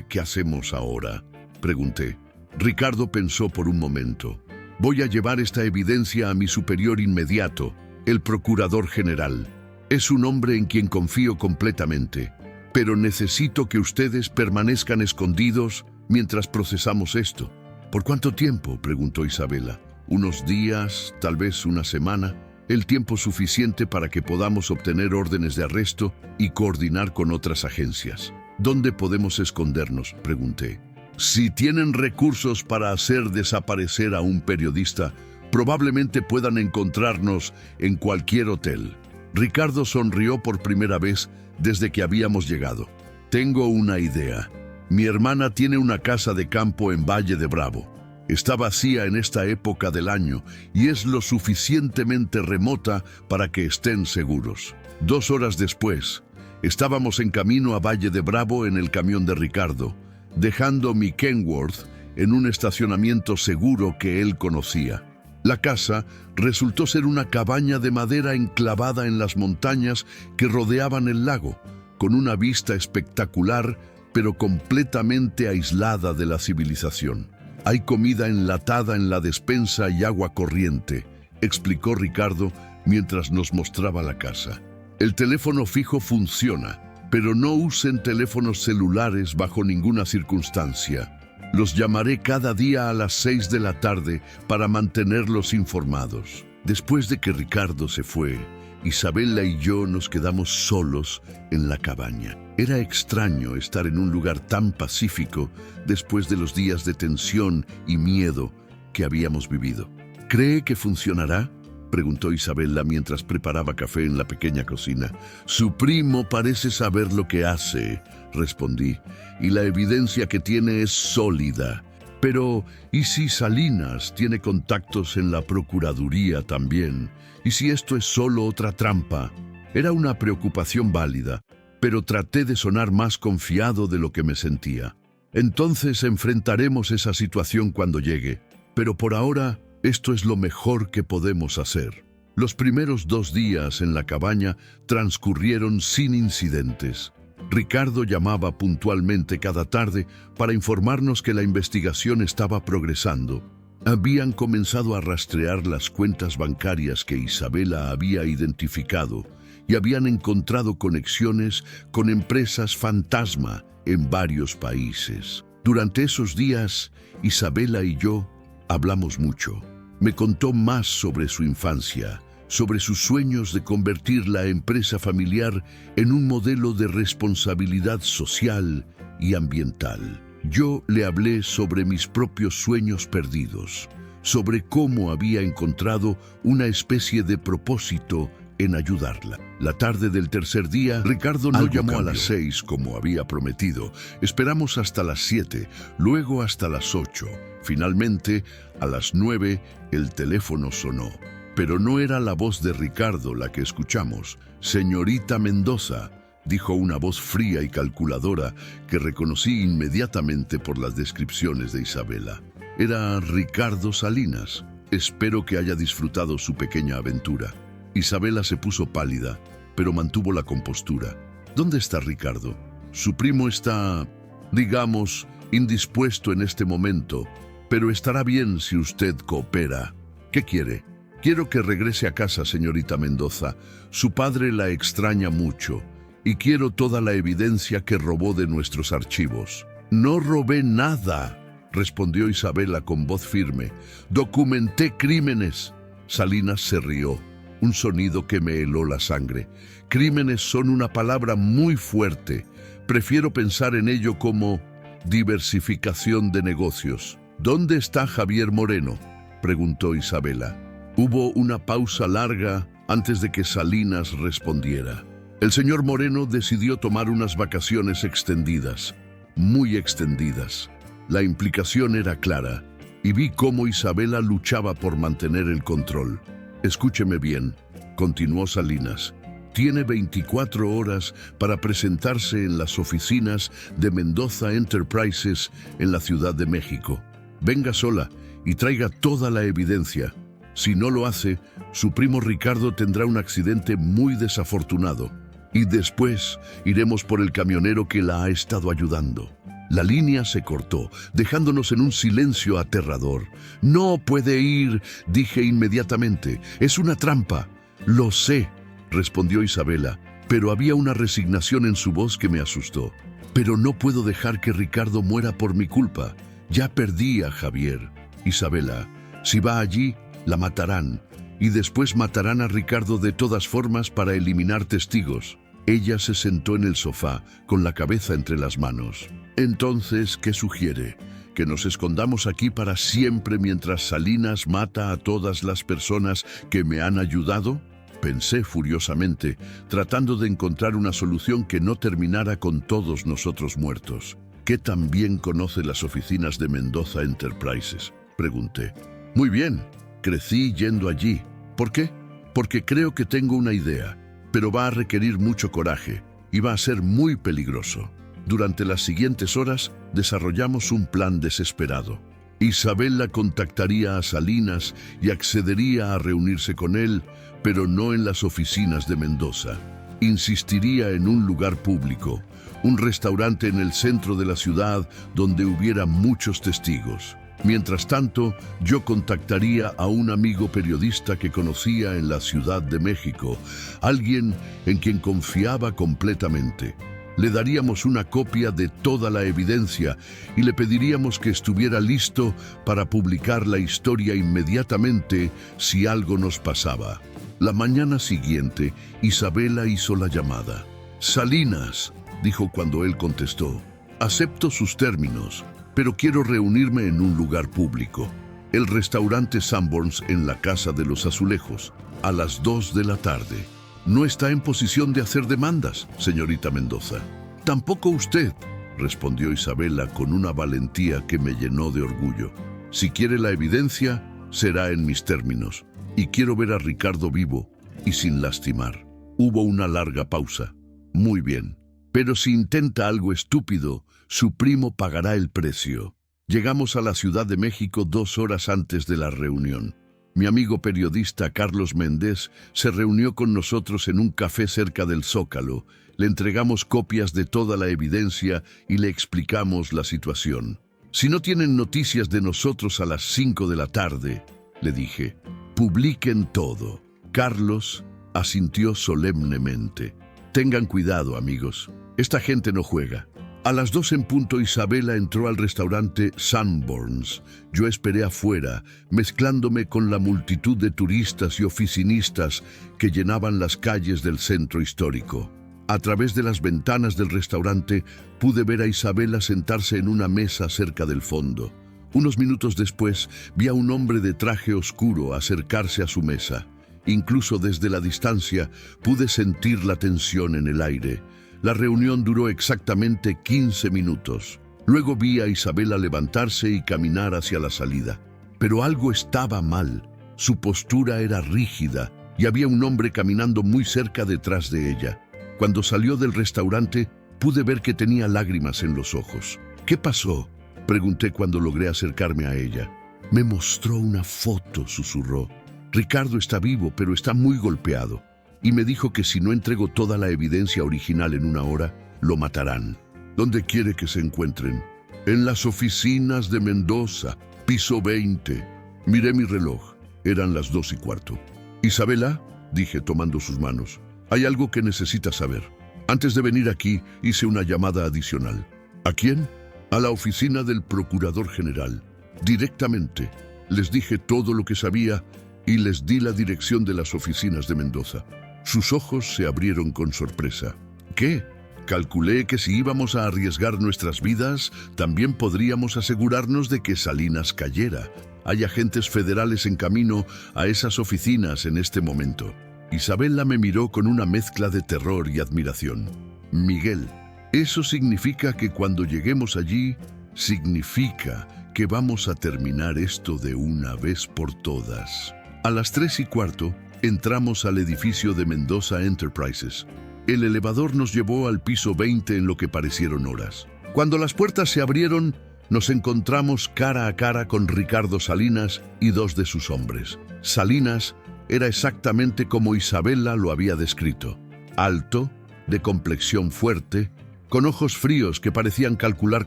¿Qué hacemos ahora?, pregunté. Ricardo pensó por un momento. Voy a llevar esta evidencia a mi superior inmediato, el procurador general. Es un hombre en quien confío completamente. Pero necesito que ustedes permanezcan escondidos mientras procesamos esto. ¿Por cuánto tiempo?, preguntó Isabela. ¿Unos días, tal vez una semana? El tiempo suficiente para que podamos obtener órdenes de arresto y coordinar con otras agencias. ¿Dónde podemos escondernos?, pregunté. Si tienen recursos para hacer desaparecer a un periodista, probablemente puedan encontrarnos en cualquier hotel. Ricardo sonrió por primera vez desde que habíamos llegado. Tengo una idea. Mi hermana tiene una casa de campo en Valle de Bravo. Está vacía en esta época del año y es lo suficientemente remota para que estén seguros. 2 horas después, estábamos en camino a Valle de Bravo en el camión de Ricardo, dejando mi Kenworth en un estacionamiento seguro que él conocía. La casa resultó ser una cabaña de madera enclavada en las montañas que rodeaban el lago, con una vista espectacular, pero completamente aislada de la civilización. Hay comida enlatada en la despensa y agua corriente, explicó Ricardo mientras nos mostraba la casa. El teléfono fijo funciona, pero no usen teléfonos celulares bajo ninguna circunstancia. Los llamaré cada día a las 6 de la tarde para mantenerlos informados. Después de que Ricardo se fue, Isabela y yo nos quedamos solos en la cabaña. Era extraño estar en un lugar tan pacífico después de los días de tensión y miedo que habíamos vivido. ¿Cree que funcionará?, preguntó Isabela mientras preparaba café en la pequeña cocina. Su primo parece saber lo que hace, respondí, y la evidencia que tiene es sólida. Pero, ¿y si Salinas tiene contactos en la Procuraduría también? ¿Y si esto es solo otra trampa? Era una preocupación válida, pero traté de sonar más confiado de lo que me sentía. Entonces enfrentaremos esa situación cuando llegue, pero por ahora esto es lo mejor que podemos hacer. Los primeros 2 días en la cabaña transcurrieron sin incidentes. Ricardo llamaba puntualmente cada tarde para informarnos que la investigación estaba progresando. Habían comenzado a rastrear las cuentas bancarias que Isabela había identificado y habían encontrado conexiones con empresas fantasma en varios países. Durante esos días, Isabela y yo hablamos mucho. Me contó más sobre su infancia, sobre sus sueños de convertir la empresa familiar en un modelo de responsabilidad social y ambiental. Yo le hablé sobre mis propios sueños perdidos, sobre cómo había encontrado una especie de propósito en ayudarla. La tarde del tercer día, Ricardo no llamó a las 6 como había prometido. Esperamos hasta las 7, luego hasta las 8. Finalmente, a las 9, el teléfono sonó. Pero no era la voz de Ricardo la que escuchamos. «Señorita Mendoza», dijo una voz fría y calculadora que reconocí inmediatamente por las descripciones de Isabela. Era Ricardo Salinas. Espero que haya disfrutado su pequeña aventura. Isabela se puso pálida, pero mantuvo la compostura. ¿Dónde está Ricardo? Su primo está, digamos, indispuesto en este momento, pero estará bien si usted coopera. ¿Qué quiere? Quiero que regrese a casa, señorita Mendoza. Su padre la extraña mucho y quiero toda la evidencia que robó de nuestros archivos. No robé nada, respondió Isabela con voz firme. Documenté crímenes. Salinas se rió, un sonido que me heló la sangre. Crímenes son una palabra muy fuerte. Prefiero pensar en ello como diversificación de negocios. ¿Dónde está Javier Moreno?, preguntó Isabela. Hubo una pausa larga antes de que Salinas respondiera. El señor Moreno decidió tomar unas vacaciones extendidas, muy extendidas. La implicación era clara, y vi cómo Isabela luchaba por mantener el control. Escúcheme bien, continuó Salinas. Tiene 24 horas para presentarse en las oficinas de Mendoza Enterprises en la Ciudad de México. Venga sola y traiga toda la evidencia. Si no lo hace, su primo Ricardo tendrá un accidente muy desafortunado. Y después iremos por el camionero que la ha estado ayudando. La línea se cortó, dejándonos en un silencio aterrador. «No puede ir», dije inmediatamente. «Es una trampa». «Lo sé», respondió Isabela, pero había una resignación en su voz que me asustó. «Pero no puedo dejar que Ricardo muera por mi culpa. Ya perdí a Javier». «Isabela, si va allí, la matarán, y después matarán a Ricardo de todas formas para eliminar testigos». Ella se sentó en el sofá, con la cabeza entre las manos. «Entonces, ¿qué sugiere? ¿Que nos escondamos aquí para siempre mientras Salinas mata a todas las personas que me han ayudado?», pensé furiosamente, tratando de encontrar una solución que no terminara con todos nosotros muertos. «¿Qué tan bien conoce las oficinas de Mendoza Enterprises?», pregunté. «Muy bien. Crecí yendo allí. ¿Por qué? Porque creo que tengo una idea, pero va a requerir mucho coraje y va a ser muy peligroso». Durante las siguientes horas desarrollamos un plan desesperado. Isabela contactaría a Salinas y accedería a reunirse con él, pero no en las oficinas de Mendoza. Insistiría en un lugar público, un restaurante en el centro de la ciudad donde hubiera muchos testigos. Mientras tanto, yo contactaría a un amigo periodista que conocía en la Ciudad de México, alguien en quien confiaba completamente. Le daríamos una copia de toda la evidencia y le pediríamos que estuviera listo para publicar la historia inmediatamente si algo nos pasaba. La mañana siguiente, Isabela hizo la llamada. «Salinas», dijo cuando él contestó, «acepto sus términos, pero quiero reunirme en un lugar público. El restaurante Sanborns en la Casa de los Azulejos, a las 2 de la tarde. No está en posición de hacer demandas, señorita Mendoza». «Tampoco usted», respondió Isabela con una valentía que me llenó de orgullo. «Si quiere la evidencia, será en mis términos. Y quiero ver a Ricardo vivo y sin lastimar». Hubo una larga pausa. «Muy bien. Pero si intenta algo estúpido, su primo pagará el precio». Llegamos a la Ciudad de México 2 horas antes de la reunión. Mi amigo periodista Carlos Méndez se reunió con nosotros en un café cerca del Zócalo. Le entregamos copias de toda la evidencia y le explicamos la situación. «Si no tienen noticias de nosotros a las 5 de la tarde», le dije, «publiquen todo». Carlos asintió solemnemente. «Tengan cuidado, amigos. Esta gente no juega. A las 2 en punto, Isabela entró al restaurante Sanborns. Yo esperé afuera, mezclándome con la multitud de turistas y oficinistas que llenaban las calles del centro histórico. A través de las ventanas del restaurante pude ver a Isabela sentarse en una mesa cerca del fondo. Unos minutos después vi a un hombre de traje oscuro acercarse a su mesa. Incluso desde la distancia pude sentir la tensión en el aire. La reunión duró exactamente 15 minutos. Luego vi a Isabela levantarse y caminar hacia la salida. Pero algo estaba mal. Su postura era rígida y había un hombre caminando muy cerca detrás de ella. Cuando salió del restaurante, pude ver que tenía lágrimas en los ojos. ¿Qué pasó?, pregunté cuando logré acercarme a ella. Me mostró una foto, susurró. Ricardo está vivo, pero está muy golpeado. Y me dijo que si no entrego toda la evidencia original en una hora, lo matarán. ¿Dónde quiere que se encuentren? En las oficinas de Mendoza, piso 20. Miré mi reloj. Eran las 2:15. Isabela, dije tomando sus manos, hay algo que necesitas saber. Antes de venir aquí, hice una llamada adicional. ¿A quién? A la oficina del Procurador General. Directamente. Les dije todo lo que sabía y les di la dirección de las oficinas de Mendoza. Sus ojos se abrieron con sorpresa. ¿Qué? Calculé que si íbamos a arriesgar nuestras vidas, también podríamos asegurarnos de que Salinas cayera. Hay agentes federales en camino a esas oficinas en este momento. Isabela me miró con una mezcla de terror y admiración. Miguel, eso significa que cuando lleguemos allí, significa que vamos a terminar esto de una vez por todas. A las 3:15, entramos al edificio de Mendoza Enterprises. El elevador nos llevó al piso 20 en lo que parecieron horas. Cuando las puertas se abrieron, nos encontramos cara a cara con Ricardo Salinas y 2 de sus hombres. Salinas era exactamente como Isabela lo había descrito. Alto, de complexión fuerte, con ojos fríos que parecían calcular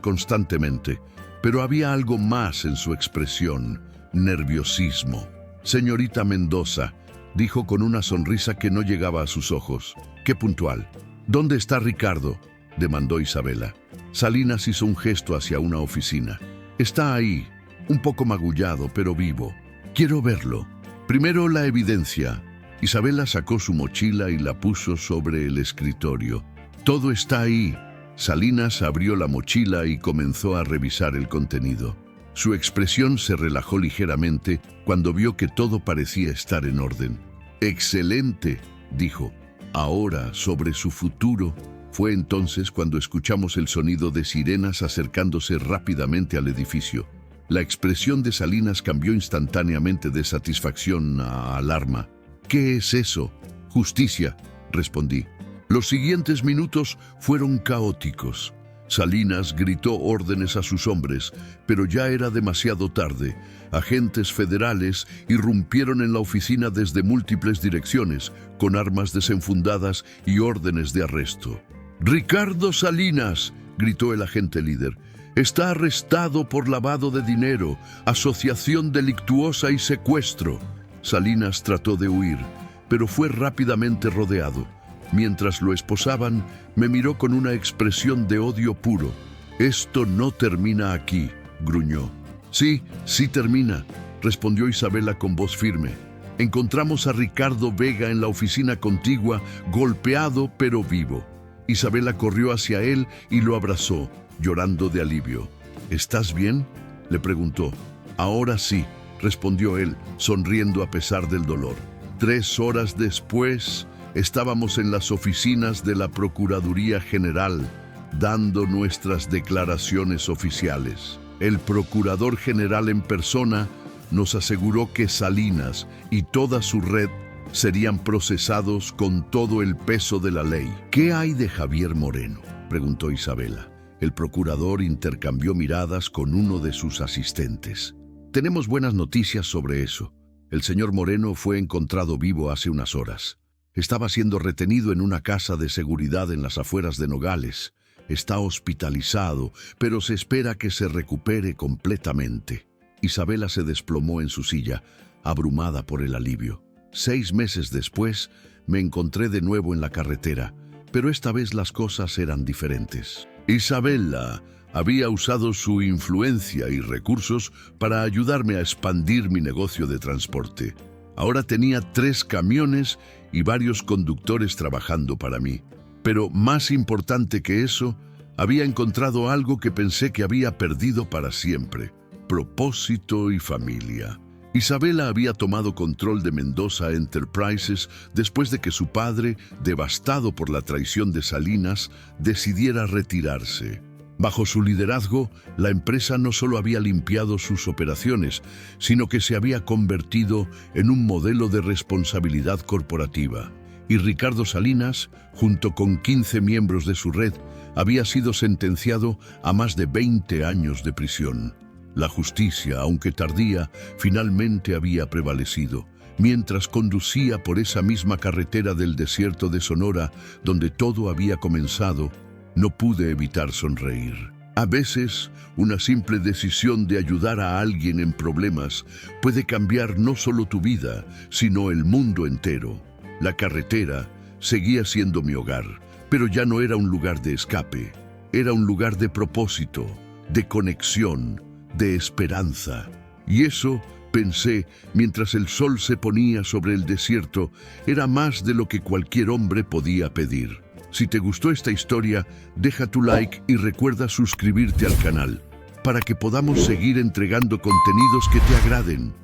constantemente. Pero había algo más en su expresión, nerviosismo. Señorita Mendoza, dijo con una sonrisa que no llegaba a sus ojos. ¡Qué puntual! ¿Dónde está Ricardo?, demandó Isabela. Salinas hizo un gesto hacia una oficina. Está ahí, un poco magullado, pero vivo. Quiero verlo. Primero la evidencia. Isabela sacó su mochila y la puso sobre el escritorio. Todo está ahí. Salinas abrió la mochila y comenzó a revisar el contenido. Su expresión se relajó ligeramente cuando vio que todo parecía estar en orden. «Excelente», dijo. Ahora, sobre su futuro. Fue entonces cuando escuchamos el sonido de sirenas acercándose rápidamente al edificio. La expresión de Salinas cambió instantáneamente de satisfacción a alarma. «¿Qué es eso?» «Justicia», respondí. Los siguientes minutos fueron caóticos. Salinas gritó órdenes a sus hombres, pero ya era demasiado tarde. Agentes federales irrumpieron en la oficina desde múltiples direcciones, con armas desenfundadas y órdenes de arresto. «Ricardo Salinas», gritó el agente líder, «está arrestado por lavado de dinero, asociación delictuosa y secuestro». Salinas trató de huir, pero fue rápidamente rodeado. Mientras lo esposaban, me miró con una expresión de odio puro. «Esto no termina aquí», gruñó. «Sí, sí termina», respondió Isabela con voz firme. «Encontramos a Ricardo Vega en la oficina contigua, golpeado pero vivo». Isabela corrió hacia él y lo abrazó, llorando de alivio. «¿Estás bien?», le preguntó. «Ahora sí», respondió él, sonriendo a pesar del dolor. 3 horas después, estábamos en las oficinas de la Procuraduría General, dando nuestras declaraciones oficiales. El Procurador General en persona nos aseguró que Salinas y toda su red serían procesados con todo el peso de la ley. «¿Qué hay de Javier Moreno?», preguntó Isabela. El procurador intercambió miradas con uno de sus asistentes. «Tenemos buenas noticias sobre eso. El señor Moreno fue encontrado vivo hace unas horas. Estaba siendo retenido en una casa de seguridad en las afueras de Nogales. Está hospitalizado, pero se espera que se recupere completamente». Isabela se desplomó en su silla, abrumada por el alivio. 6 meses después, me encontré de nuevo en la carretera, pero esta vez las cosas eran diferentes. Isabella había usado su influencia y recursos para ayudarme a expandir mi negocio de transporte. Ahora tenía 3 camiones y varios conductores trabajando para mí. Pero más importante que eso, había encontrado algo que pensé que había perdido para siempre: propósito y familia. Isabella había tomado control de Mendoza Enterprises después de que su padre, devastado por la traición de Salinas, decidiera retirarse. Bajo su liderazgo, la empresa no solo había limpiado sus operaciones, sino que se había convertido en un modelo de responsabilidad corporativa. Y Ricardo Salinas, junto con 15 miembros de su red, había sido sentenciado a más de 20 años de prisión. La justicia, aunque tardía, finalmente había prevalecido. Mientras conducía por esa misma carretera del desierto de Sonora, donde todo había comenzado, no pude evitar sonreír. A veces, una simple decisión de ayudar a alguien en problemas puede cambiar no solo tu vida, sino el mundo entero. La carretera seguía siendo mi hogar, pero ya no era un lugar de escape. Era un lugar de propósito, de conexión, de esperanza. Y eso, pensé, mientras el sol se ponía sobre el desierto, era más de lo que cualquier hombre podía pedir. Si te gustó esta historia, deja tu like y recuerda suscribirte al canal para que podamos seguir entregando contenidos que te agraden.